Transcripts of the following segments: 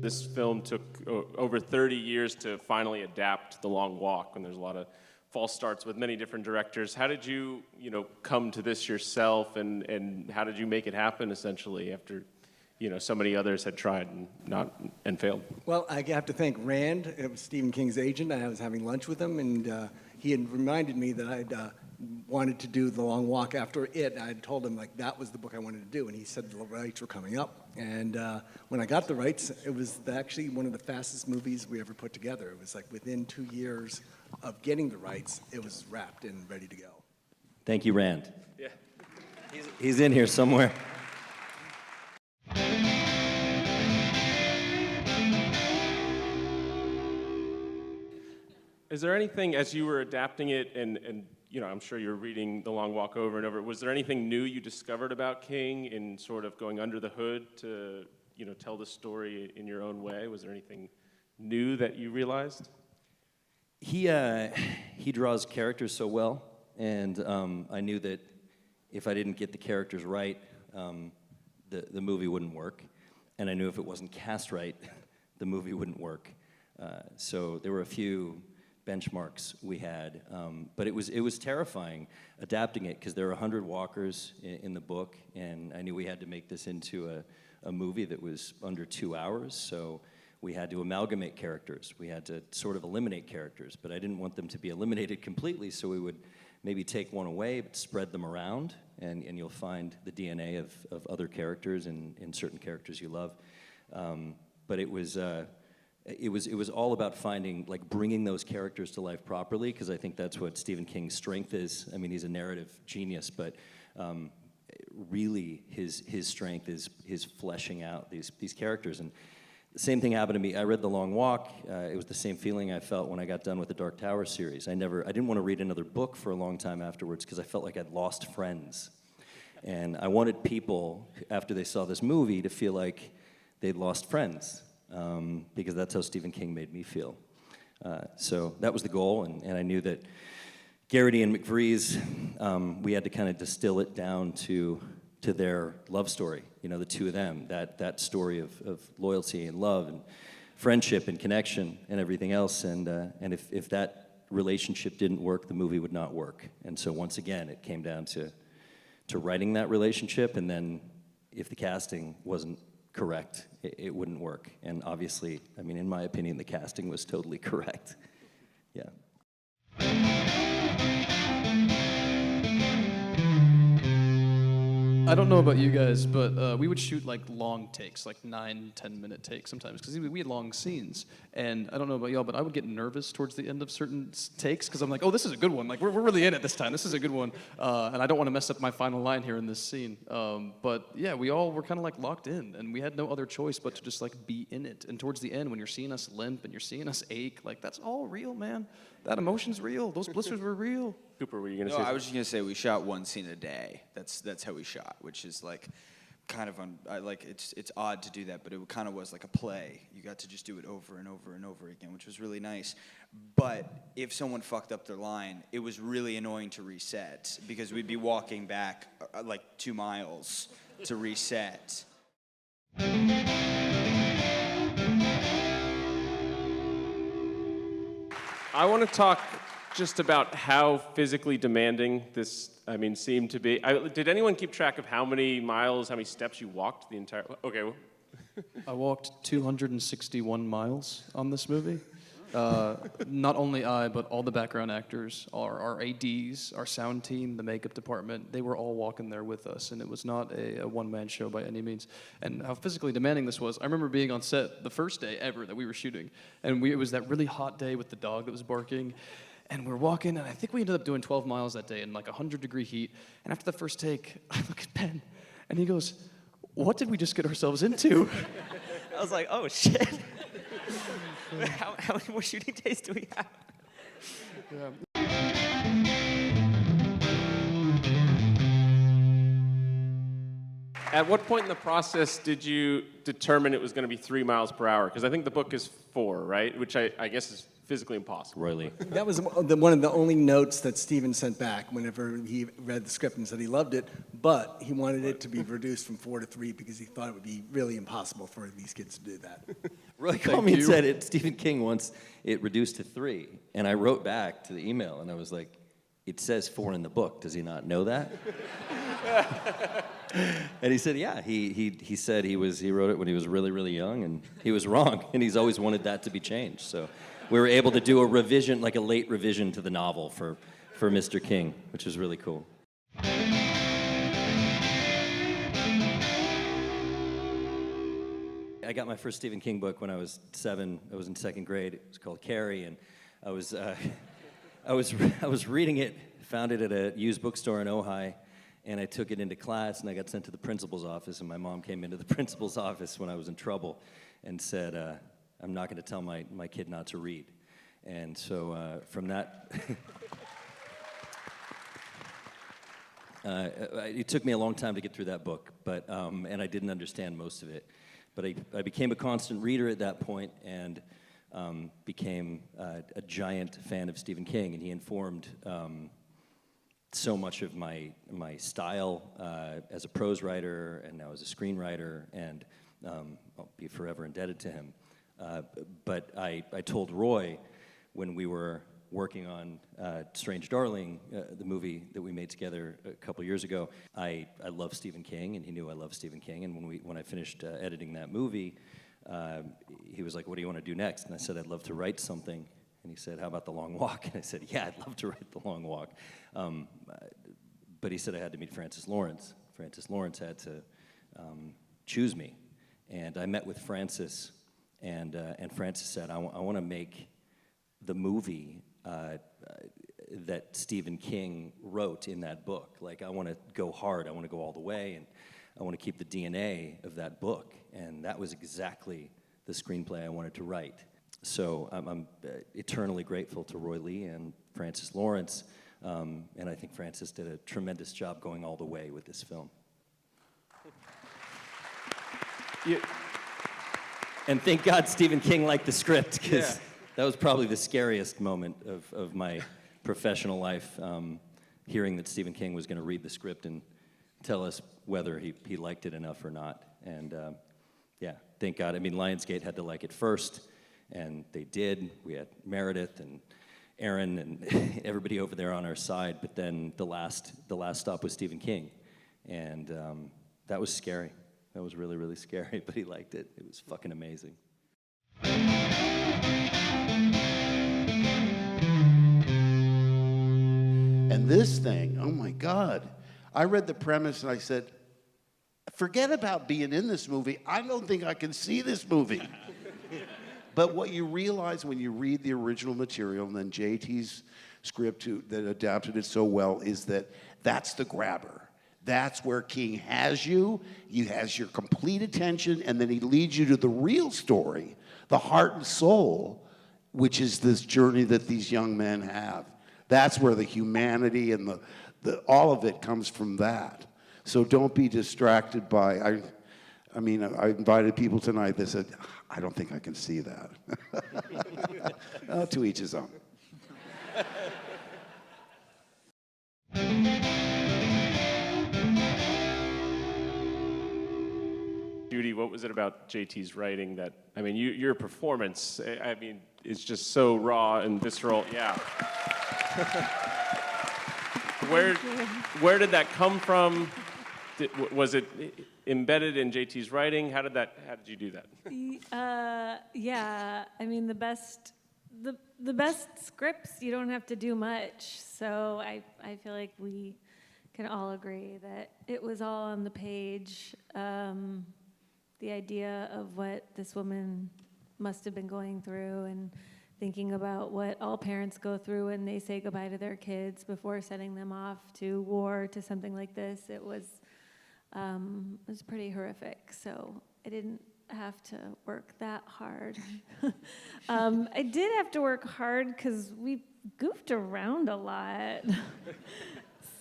this film took over 30 years to finally adapt The Long Walk, and there's a lot of false starts with many different directors. How did you, come to this yourself, and how did you make it happen, essentially, after, so many others had tried and failed? Well, I have to thank Rand. It was Stephen King's agent. I was having lunch with him, and he had reminded me that I'd wanted to do The Long Walk after it. I had told him, that was the book I wanted to do, and he said the rights were coming up. And when I got the rights, it was actually one of the fastest movies we ever put together. It was within 2 years of getting the rights, it was wrapped and ready to go. Thank you, Rand. Yeah. He's in here somewhere. Is there anything, as you were adapting it, and I'm sure you were reading The Long Walk over and over, was there anything new you discovered about King in sort of going under the hood to, tell the story in your own way? Was there anything new that you realized? He draws characters so well, and I knew that if I didn't get the characters right, the movie wouldn't work. And I knew if it wasn't cast right, the movie wouldn't work. So there were a few benchmarks we had, but it was terrifying adapting it because there are 100 walkers in the book, and I knew we had to make this into a movie that was under 2 hours, so we had to amalgamate characters. We had to sort of eliminate characters, but I didn't want them to be eliminated completely, so we would maybe take one away, but spread them around, and you'll find the DNA of other characters and certain characters you love. But it was all about finding, bringing those characters to life properly, because I think that's what Stephen King's strength is. I mean, he's a narrative genius, but really his strength is his fleshing out these characters. And the same thing happened to me. I read The Long Walk. It was the same feeling I felt when I got done with the Dark Tower series. I didn't want to read another book for a long time afterwards because I felt like I'd lost friends. And I wanted people, after they saw this movie, to feel like they'd lost friends. Because that's how Stephen King made me feel. So that was the goal, and I knew that Garrity and McVree's, we had to kind of distill it down to their love story, the two of them, that story of loyalty and love and friendship and connection and everything else, and if that relationship didn't work, the movie would not work. And so once again, it came down to writing that relationship, and then if the casting wasn't correct, it wouldn't work. And obviously, I mean, in my opinion, the casting was totally correct. Yeah. I don't know about you guys, but we would shoot long takes, 9-10 minute takes sometimes, because we had long scenes. And I don't know about y'all, but I would get nervous towards the end of certain takes, because I'm like, oh, this is a good one. We're really in it this time. This is a good one. And I don't want to mess up my final line here in this scene. But yeah, we all were kind of locked in, and we had no other choice but to just be in it. And towards the end, when you're seeing us limp and you're seeing us ache, that's all real, man. That emotion's real. Those blisters were real. Cooper, were you going to say I was just going to say we shot one scene a day. That's how we shot, which is kind of it's odd to do that, but it kind of was like a play. You got to just do it over and over and over again, which was really nice. But if someone fucked up their line, it was really annoying to reset because we'd be walking back 2 miles to reset. I want to talk just about how physically demanding this, seemed to be. Did anyone keep track of how many miles, how many steps you walked the entire... Okay. Well. I walked 261 miles on this movie. Not only I, but all the background actors, our ADs, our sound team, the makeup department, they were all walking there with us, and it was not a one-man show by any means. And how physically demanding this was, I remember being on set the first day ever that we were shooting, and it was that really hot day with the dog that was barking, and we're walking, and I think we ended up doing 12 miles that day in 100-degree heat, and after the first take, I look at Ben, and he goes, "What did we just get ourselves into?" I was like, oh, shit. How many more shooting days do we have? Yeah. At what point in the process did you determine it was going to be 3 miles per hour? Because I think the book is 4, right? Which I guess is physically impossible. Roy Lee. That was one of the only notes that Stephen sent back whenever he read the script and said he loved it, but he wanted it to be reduced from 4 to 3 because he thought it would be really impossible for these kids to do that. Roy called me and said Stephen King wants it reduced to 3. And I wrote back to the email, and I was like, it says 4 in the book. Does he not know that? And he said, yeah. He said he wrote it when he was really, really young, and he was wrong. And he's always wanted that to be changed. So we were able to do a revision, like a late revision to the novel for Mr. King, which was really cool. I got my first Stephen King book when I was 7. I was in 2nd grade. It was called Carrie, and I was reading it, found it at a used bookstore in Ojai, and I took it into class, and I got sent to the principal's office, and my mom came into the principal's office when I was in trouble and said, I'm not going to tell my kid not to read. And so from that, it took me a long time to get through that book, but and I didn't understand most of it. But I became a constant reader at that point, and became a giant fan of Stephen King, and he informed so much of my style as a prose writer and now as a screenwriter, and I'll be forever indebted to him. But I told Roy when we were working on Strange Darling, the movie that we made together a couple years ago, I love Stephen King, and he knew I loved Stephen King, and when I finished editing that movie, he was like, what do you want to do next? And I said, I'd love to write something. And he said, how about The Long Walk? And I said, yeah, I'd love to write The Long Walk. But he said I had to meet Francis Lawrence. Francis Lawrence had to choose me. And I met with Francis, and Francis said, I want to make the movie that Stephen King wrote in that book. Like, I want to go hard, I want to go all the way, and I want to keep the DNA of that book. And that was exactly the screenplay I wanted to write. So I'm eternally grateful to Roy Lee and Francis Lawrence, and I think Francis did a tremendous job going all the way with this film. And thank God Stephen King liked the script, because that was probably the scariest moment of my professional life, hearing that Stephen King was going to read the script and tell us whether he liked it enough or not. And yeah, thank God. I mean, LIONSGATE had to like it first, and they did. We had Meredith and Aaron and everybody over there on our side, but then the last stop was Stephen King, and that was scary. That was really, really scary, but he liked it. It was fucking amazing. And this thing, oh my God. I read the premise and I said, forget about being in this movie. I don't think I can see this movie. But what you realize when you read the original material and then JT's script that adapted it so well is that that's the grabber. That's where King has you. He has your complete attention, and then he leads you to the real story, the heart and soul, which is this journey that these young men have. That's where the humanity and the all of it comes from that. So don't be distracted by, I mean, I invited people tonight that said, I don't think I can see that. To each his own. Judy, what was it about JT's writing that, I mean, your performance, I mean, is just so raw and visceral. Yeah. Where did that come from? Was it embedded in JT's writing? How did you do that? Yeah, I mean, the best scripts, you don't have to do much. So I feel like we can all agree that it was all on the page. The idea of what this woman must have been going through, and thinking about what all parents go through when they say goodbye to their kids before sending them off to war, to something like this. It was pretty horrific. So I didn't have to work that hard. I did have to work hard because we goofed around a lot.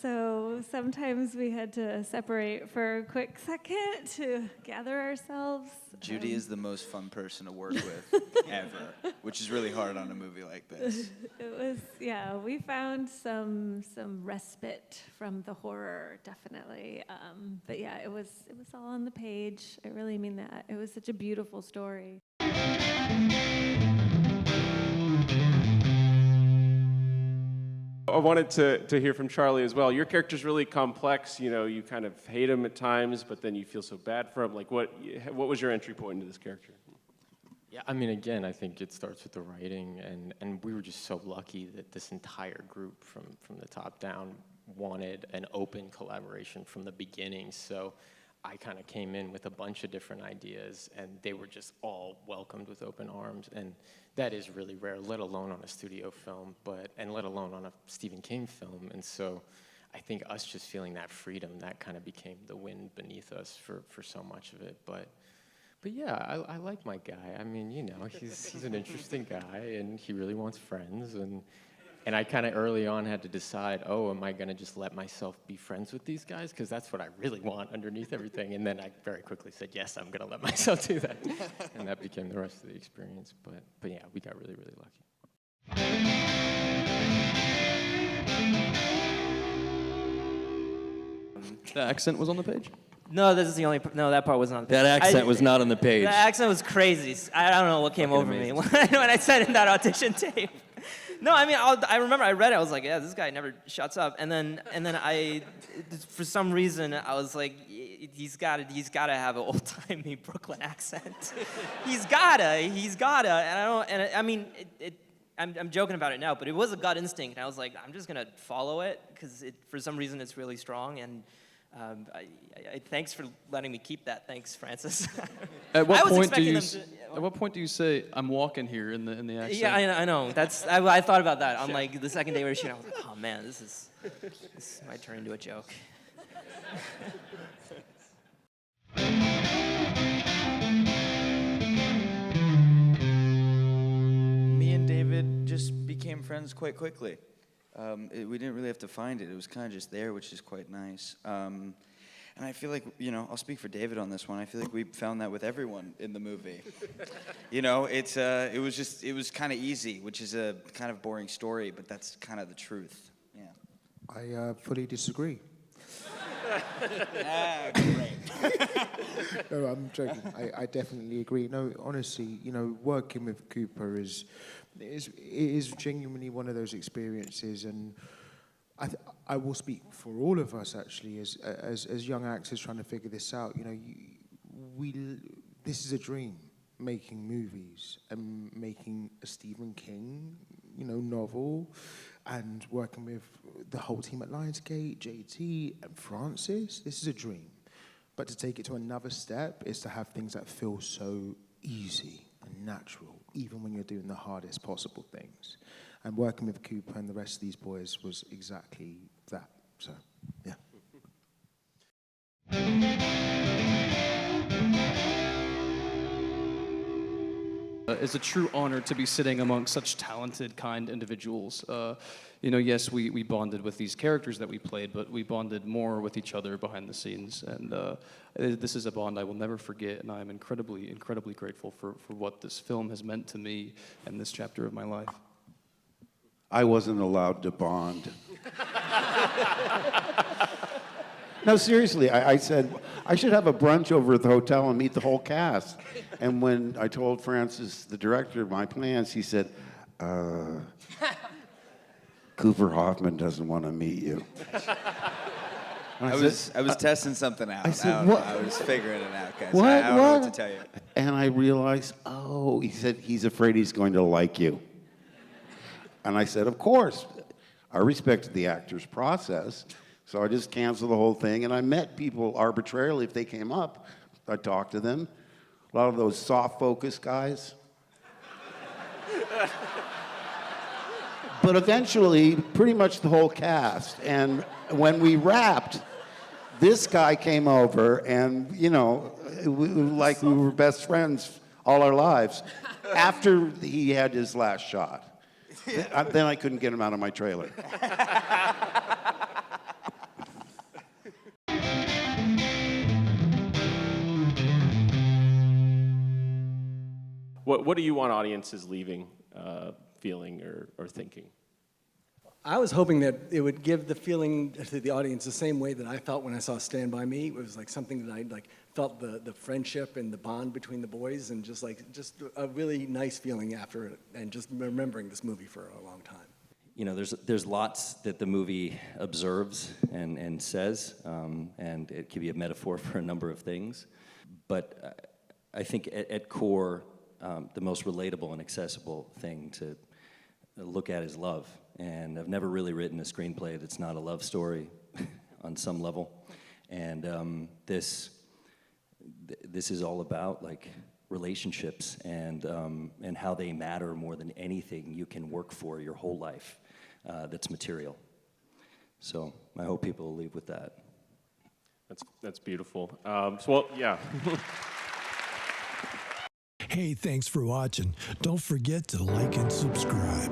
So sometimes we had to separate for a quick second to gather ourselves. Judy is the most fun person to work with ever, which is really hard on a movie like this. It was, yeah, we found some respite from the horror, definitely. But yeah, it was all on the page. I really mean that. It was such a beautiful story. I wanted to hear from Charlie as well. Your character's really complex. You know, you kind of hate him at times, but then you feel so bad for him. Like, what was your entry point into this character? Yeah, I mean, again, I think it starts with the writing, and we were just so lucky that this entire group from the top down wanted an open collaboration from the beginning. So I kind of came in with a bunch of different ideas, and they were just all welcomed with open arms, and that is really rare, let alone on a studio film, and let alone on a Stephen King film. And so I think us just feeling that freedom, that kind of became the wind beneath us for so much of it. But yeah, I like my guy. I mean, you know, he's an interesting guy, and he really wants friends, and I kind of early on had to decide, am I going to just let myself be friends with these guys? Because that's what I really want underneath everything. And then I very quickly said, yes, I'm going to let myself do that. And that became the rest of the experience. But yeah, we got really, really lucky. The accent was on the page? No, this is the only. No, that part wasn't on the page. That accent was not on the page. The accent was crazy. I don't know what came over me when I sent in that audition tape. No, I mean, I remember I read it. I was like, yeah, this guy never shuts up. And then I, for some reason, I was like, he's gotta have an old-timey Brooklyn accent. he's gotta. And I mean, I'm joking about it now, but it was a gut instinct. And I was like, I'm just gonna follow it because for some reason it's really strong. And thanks for letting me keep that. Thanks, Francis. At what point do you say I'm walking here in the accent? Yeah, I know. I thought about that on like the second day we were shooting. I was like, oh man, this might turn into a joke. Me and David just became friends quite quickly. We didn't really have to find it. It was kind of just there, which is quite nice. And I feel like, you know, I'll speak for David on this one. I feel like we found that with everyone in the movie. You know, it was kind of easy, which is a kind of boring story, but that's kind of the truth. Yeah. I fully disagree. Great. No, I'm joking. I definitely agree. No, honestly, you know, working with Cooper is genuinely one of those experiences, and I will speak for all of us actually as young actors trying to figure this out. You know, this is a dream, making movies and making a Stephen King, you know, novel, and working with the whole team at LIONSGATE, JT and Francis. This is a dream. But to take it to another step is to have things that feel so easy and natural, even when you're doing the hardest possible things. And working with Cooper and the rest of these boys was exactly that. So, yeah. It's a true honor to be sitting among such talented, kind individuals. You know, yes, we bonded with these characters that we played, but we bonded more with each other behind the scenes. And this is a bond I will never forget, and I am incredibly, incredibly grateful for what this film has meant to me and this chapter of my life. I wasn't allowed to bond. No, seriously, I said, I should have a brunch over at the hotel and meet the whole cast. And when I told Francis, the director, my plans, he said, Cooper Hoffman doesn't want to meet you. I was testing something out. I said, what? I was figuring it out, guys. What? I don't know what to tell you. And I realized, he said, he's afraid he's going to like you. And I said, of course. I respected the actor's process. So I just canceled the whole thing, and I met people arbitrarily. If they came up, I talked to them. A lot of those soft focus guys. But eventually, pretty much the whole cast. And when we wrapped, this guy came over, and, you know, like we were best friends all our lives. After he had his last shot. Then I couldn't get him out of my trailer. What do you want audiences leaving, feeling, or thinking? I was hoping that it would give the feeling to the audience the same way that I felt when I saw Stand By Me. It was like something that I like felt the friendship and the bond between the boys, and just a really nice feeling after it, and just remembering this movie for a long time. You know, there's lots that the movie observes and says, and it can be a metaphor for a number of things. But I think at core, the most relatable and accessible thing to look at is love. And I've never really written a screenplay that's not a love story on some level. And this is all about like relationships and how they matter more than anything you can work for your whole life that's material. So I hope people will leave with that. That's beautiful. Well, yeah. Hey, thanks for watching. Don't forget to like and subscribe.